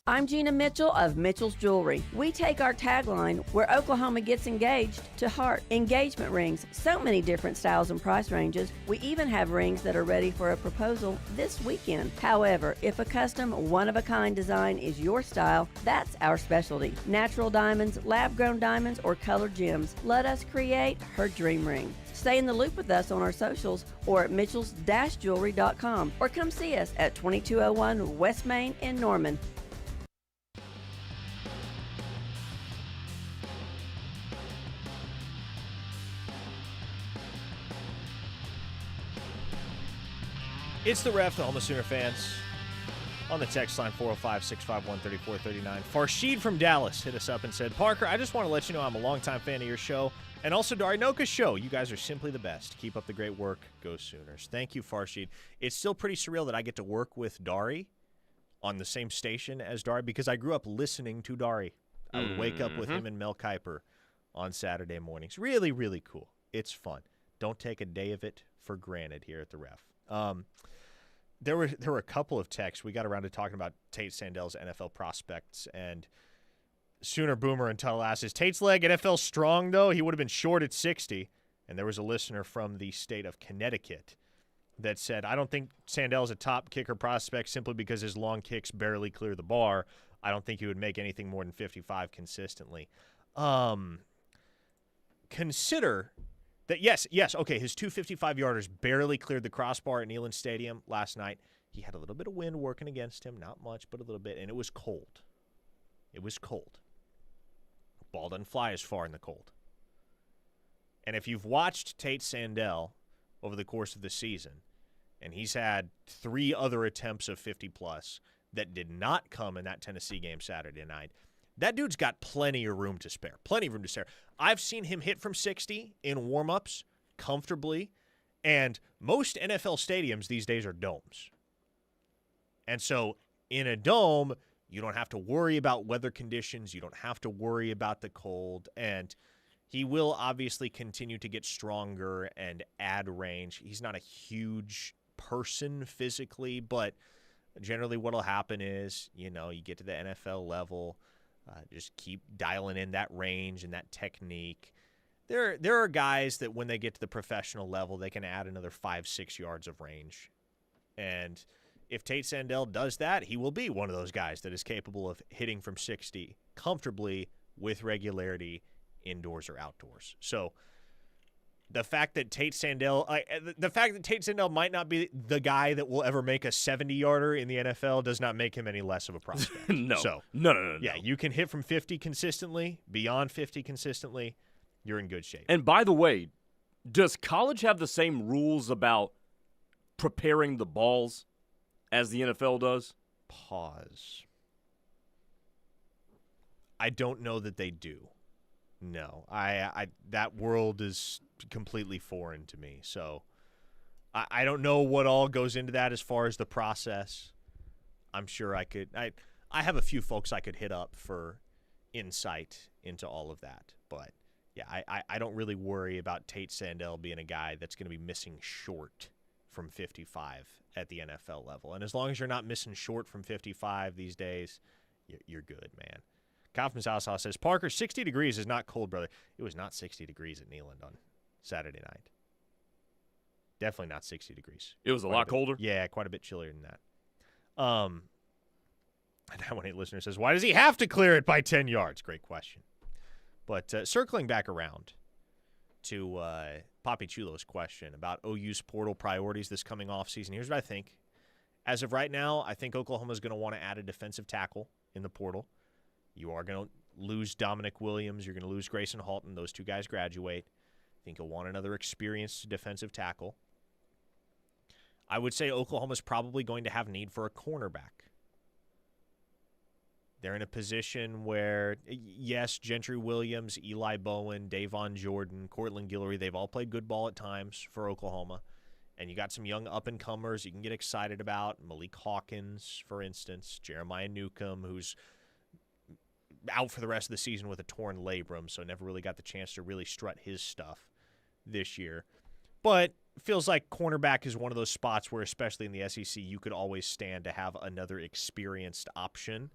I'm Gina Mitchell of Mitchell's Jewelry. We take our tagline, where Oklahoma gets engaged, to heart. Engagement rings, so many different styles and price ranges. We even have rings that are ready for a proposal this weekend. However, if a custom, one-of-a-kind design is your style, that's our specialty. Natural diamonds, lab-grown diamonds, or colored gems. Let us create her dream ring. Stay in the loop with us on our socials or at mitchells-jewelry.com, or come see us at 2201 West Main in Norman. It's the Ref, the Home of Sooner fans. On the text line, 405-651-3439. Farshid from Dallas hit us up and said, Parker, I just want to let you know I'm a longtime fan of your show and also Dari Noka's show. You guys are simply the best. Keep up the great work. Go Sooners. Thank you, Farshid. It's still pretty surreal that I get to work with Dari on the same station as Dari because I grew up listening to Dari. I would wake up with him and Mel Kiper on Saturday mornings. Really, really cool. It's fun. Don't take a day of it for granted here at the Ref. There were a couple of texts. We got around to talking about Tate Sandel's NFL prospects, and Sooner Boomer and Tuttle asked, is Tate's leg NFL strong, though? He would have been short at 60. And there was a listener from the state of Connecticut that said, I don't think Sandel's a top kicker prospect simply because his long kicks barely clear the bar. I don't think he would make anything more than 55 consistently. Consider that, yes, okay, his 255-yarders barely cleared the crossbar at Neyland Stadium last night. He had a little bit of wind working against him, not much, but a little bit, and it was cold. It was cold. Ball doesn't fly as far in the cold. And if you've watched Tate Sandel over the course of the season, and he's had 3 other attempts of 50-plus that did not come in that Tennessee game Saturday night, that dude's got plenty of room to spare. Plenty of room to spare. I've seen him hit from 60 in warm-ups comfortably, and most NFL stadiums these days are domes. And so in a dome, You don't have to worry about weather conditions. You don't have to worry about the cold. And he will obviously continue to get stronger and add range. He's not a huge person physically, but generally what will happen is, you get to the NFL level, just keep dialing in that range and that technique. There are guys that when they get to the professional level, they can add another 5-6 yards of range. And if Tate Sandell does that, he will be one of those guys that is capable of hitting from 60 comfortably with regularity, indoors or outdoors. So the fact that Tate Sandell might not be the guy that will ever make a 70-yarder in the NFL does not make him any less of a prospect. No. So, No. Yeah, you can hit from 50 consistently, beyond 50 consistently, you're in good shape. And by the way, does college have the same rules about preparing the balls as the NFL does? Pause. I don't know that they do. No. I that world is completely foreign to me. So I don't know what all goes into that as far as the process. I'm sure I have a few folks I could hit up for insight into all of that. But yeah, I don't really worry about Tate Sandell being a guy that's going to be missing short from 55 at the NFL level. And as long as you're not missing short from 55 these days, you're good, man. Kaufman's House says, Parker, 60 degrees is not cold, brother. It was not 60 degrees at Neyland on Saturday night. Definitely not 60 degrees. It was a lot colder? Yeah, quite a bit chillier than that. That one listener says, why does he have to clear it by 10 yards? Great question. But circling back around to Papi Chulo's question about OU's portal priorities this coming offseason, here's what I think. As of right now, I think Oklahoma's going to want to add a defensive tackle in the portal. You are going to lose Dominic Williams. You're going to lose Grayson Halton. Those two guys graduate. I think you'll want another experienced defensive tackle. I would say Oklahoma's probably going to have need for a cornerback. They're in a position where, yes, Gentry Williams, Eli Bowen, Davon Jordan, Cortland Guillory, they've all played good ball at times for Oklahoma. And you got some young up-and-comers you can get excited about. Malik Hawkins, for instance. Jeremiah Newcomb, who's out for the rest of the season with a torn labrum, so never really got the chance to really strut his stuff this year. But it feels like cornerback is one of those spots where, especially in the SEC, you could always stand to have another experienced option.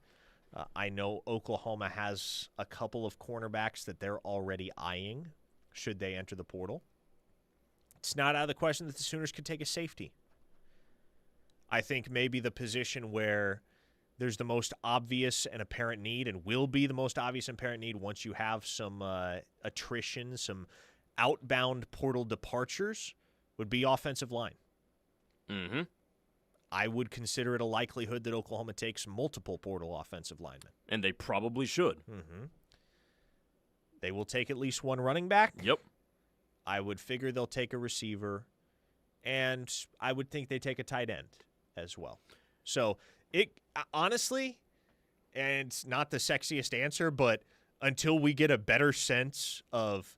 I know Oklahoma has a couple of cornerbacks that they're already eyeing should they enter the portal. It's not out of the question that the Sooners could take a safety. I think maybe the position where there's the most obvious and apparent need, and will be the most obvious and apparent need once you have some attrition, some outbound portal departures, would be offensive line. Mm-hmm. I would consider it a likelihood that Oklahoma takes multiple portal offensive linemen. And they probably should. Mm-hmm. They will take at least one running back. Yep. I would figure they'll take a receiver, and I would think they take a tight end as well. So it honestly, and it's not the sexiest answer, but until we get a better sense of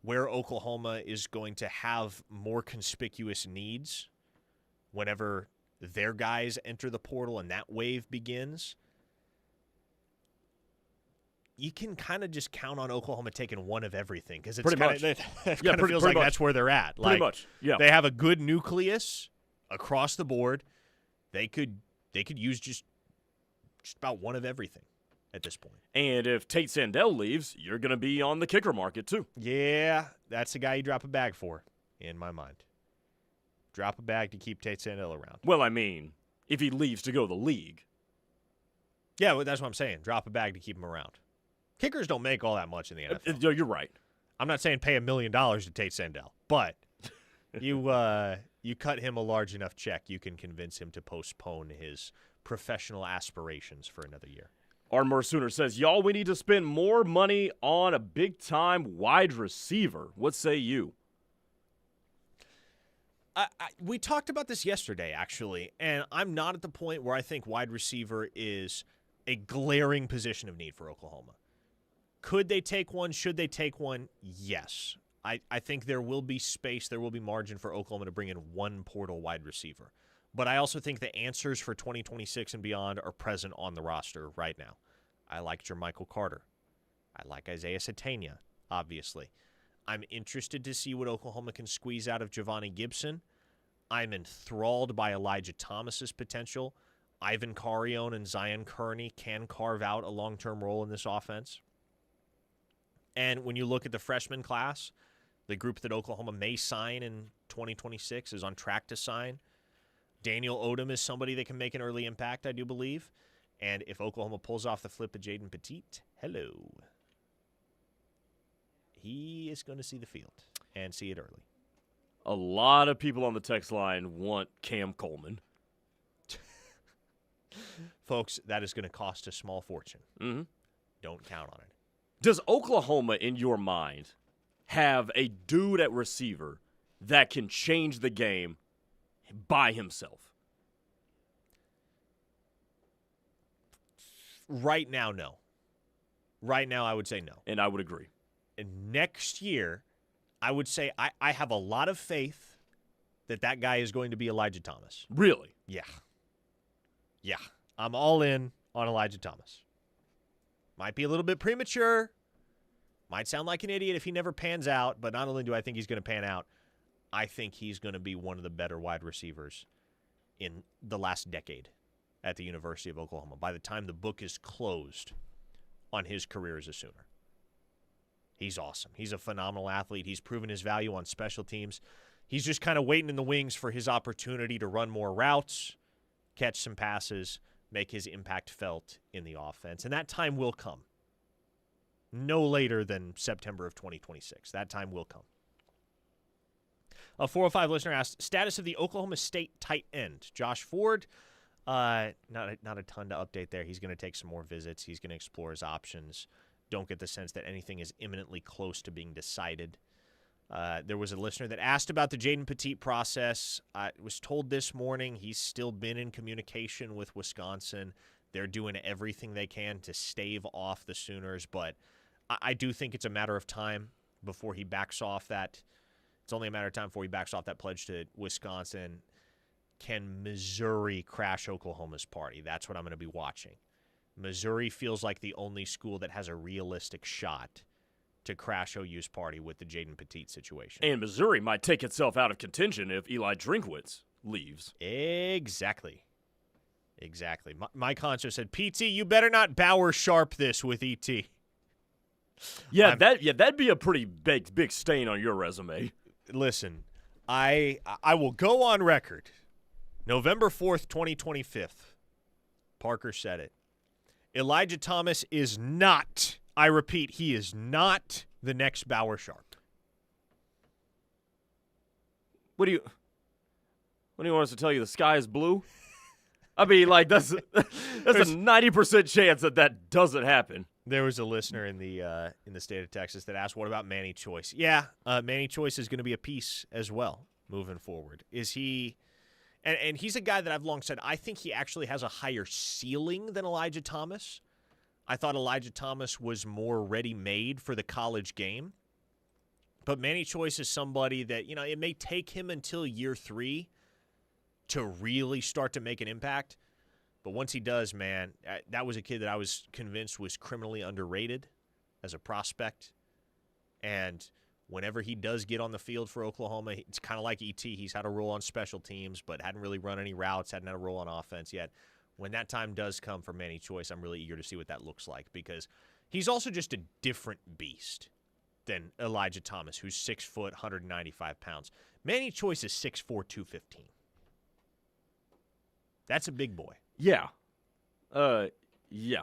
where Oklahoma is going to have more conspicuous needs whenever their guys enter the portal and that wave begins, you can kind of just count on Oklahoma taking one of everything, because it's kind of feels like that's where they're at. Pretty much, yeah. They have a good nucleus across the board. They could use just about one of everything at this point. And if Tate Sandell leaves, you're going to be on the kicker market too. Yeah, that's the guy you drop a bag for, in my mind. Drop a bag to keep Tate Sandell around. Well, I mean, if he leaves to go to the league. Yeah, well, that's what I'm saying. Drop a bag to keep him around. Kickers don't make all that much in the NFL. You're right. I'm not saying pay $1 million to Tate Sandell, but you cut him a large enough check, you can convince him to postpone his professional aspirations for another year. Ardmore Sooner says, y'all, we need to spend more money on a big-time wide receiver. What say you? We talked about this yesterday, actually, and I'm not at the point where I think wide receiver is a glaring position of need for Oklahoma. Could they take one? Should they take one? Yes. I think there will be space, there will be margin for Oklahoma to bring in one portal wide receiver. But I also think the answers for 2026 and beyond are present on the roster right now. I like Jermichael Carter. I like Isaiah Satania, obviously. I'm interested to see what Oklahoma can squeeze out of Giovanni Gibson. I'm enthralled by Elijah Thomas's potential. Ivan Carrione and Zion Kearney can carve out a long-term role in this offense. And when you look at the freshman class, the group that Oklahoma may sign in 2026 is on track to sign. Daniel Odom is somebody that can make an early impact, I do believe. And if Oklahoma pulls off the flip of Jaden Petit, hello. He is going to see the field and see it early. A lot of people on the text line want Cam Coleman. Folks, that is going to cost a small fortune. Mm-hmm. Don't count on it. Does Oklahoma, in your mind, have a dude at receiver that can change the game by himself? Right now, no. Right now, I would say no. And I would agree. And next year, I would say I have a lot of faith that guy is going to be Elijah Thomas. Really? Yeah. Yeah. I'm all in on Elijah Thomas. Might be a little bit premature. Might sound like an idiot if he never pans out, but not only do I think he's going to pan out, I think he's going to be one of the better wide receivers in the last decade at the University of Oklahoma by the time the book is closed on his career as a Sooner. He's awesome. He's a phenomenal athlete. He's proven his value on special teams. He's just kind of waiting in the wings for his opportunity to run more routes, catch some passes, make his impact felt in the offense. And that time will come. No later than September of 2026. That time will come. A 405 listener asked, status of the Oklahoma State tight end, Josh Ford. Not a ton to update there. He's going to take some more visits. He's going to explore his options. Don't get the sense that anything is imminently close to being decided. There was a listener that asked about the Jaden Petit process. I was told this morning he's still been in communication with Wisconsin. They're doing everything they can to stave off the Sooners, but I do think it's a matter of time before he backs off that. It's only a matter of time before he backs off that pledge to Wisconsin. Can Missouri crash Oklahoma's party? That's what I'm going to be watching. Missouri feels like the only school that has a realistic shot to crash OU's party with the Jaden Petit situation. And Missouri might take itself out of contention if Eli Drinkwitz leaves. Exactly. My conscience said, PT, you better not Bauer Sharp this with ET. Yeah, that'd be a pretty big stain on your resume. Listen, I will go on record. November 4th, 2025. Parker said it. Elijah Thomas is not, I repeat, he is not the next Bauer Sharp. What do you want us to tell you? The sky is blue? I mean, like, that's a 90% chance that doesn't happen. There was a listener in the state of Texas that asked, what about Manny Choice? Yeah, Manny Choice is going to be a piece as well moving forward. Is he... And he's a guy that I've long said, I think he actually has a higher ceiling than Elijah Thomas. I thought Elijah Thomas was more ready-made for the college game. But Manny Choice is somebody that, it may take him until year 3 to really start to make an impact. But once he does, man, that was a kid that I was convinced was criminally underrated as a prospect. And whenever he does get on the field for Oklahoma, it's kind of like ET. He's had a role on special teams, but hadn't really run any routes, hadn't had a role on offense yet. When that time does come for Manny Choice, I'm really eager to see what that looks like because he's also just a different beast than Elijah Thomas, who's 6 foot, 195 pounds. Manny Choice is 6'4", 215. That's a big boy. Yeah. Yeah.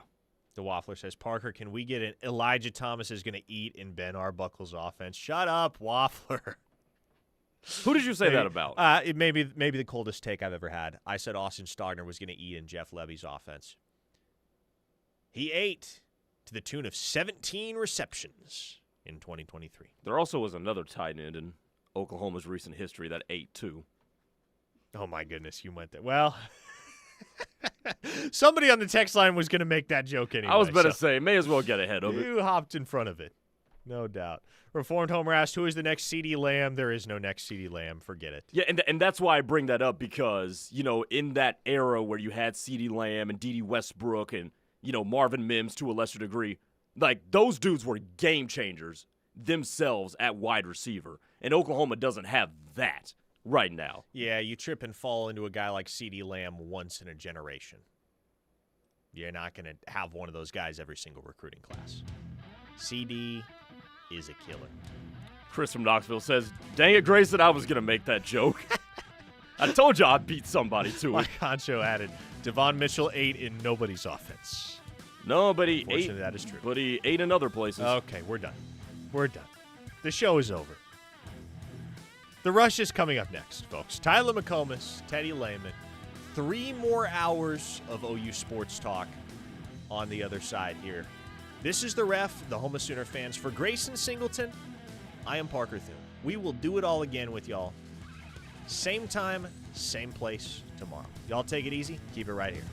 The Waffler says, Parker, can we get an Elijah Thomas is going to eat in Ben Arbuckle's offense? Shut up, Waffler. Who did you say that about? It may be the coldest take I've ever had. I said Austin Stogner was going to eat in Jeff Levy's offense. He ate to the tune of 17 receptions in 2023. There also was another tight end in Oklahoma's recent history that ate too. Oh, my goodness, you went there. Well... Somebody on the text line was going to make that joke anyway. I was about to say, may as well get ahead of it. You hopped in front of it. No doubt. Reformed Homer asked, who is the next CeeDee Lamb? There is no next CeeDee Lamb. Forget it. Yeah, and that's why I bring that up because, in that era where you had CeeDee Lamb and D.D. Westbrook and, Marvin Mims to a lesser degree, like those dudes were game changers themselves at wide receiver. And Oklahoma doesn't have that right now. Yeah, you trip and fall into a guy like CeeDee Lamb once in a generation. You're not going to have one of those guys every single recruiting class. CD is a killer. Chris from Knoxville says, dang it, Grayson, I was going to make that joke. I told you I'd beat somebody to it. Mike Concho added, Devon Mitchell ate in nobody's offense. No, but he ate. That is true. But he ate in other places. Okay, we're done. We're done. The show is over. The Rush is coming up next, folks. Tyler McComas, Teddy Lehman. 3 more hours of OU sports talk on the other side here. This is The Ref, the home of Sooner fans. For Grayson Singleton, I am Parker Thune. We will do it all again with y'all. Same time, same place tomorrow. Y'all take it easy. Keep it right here.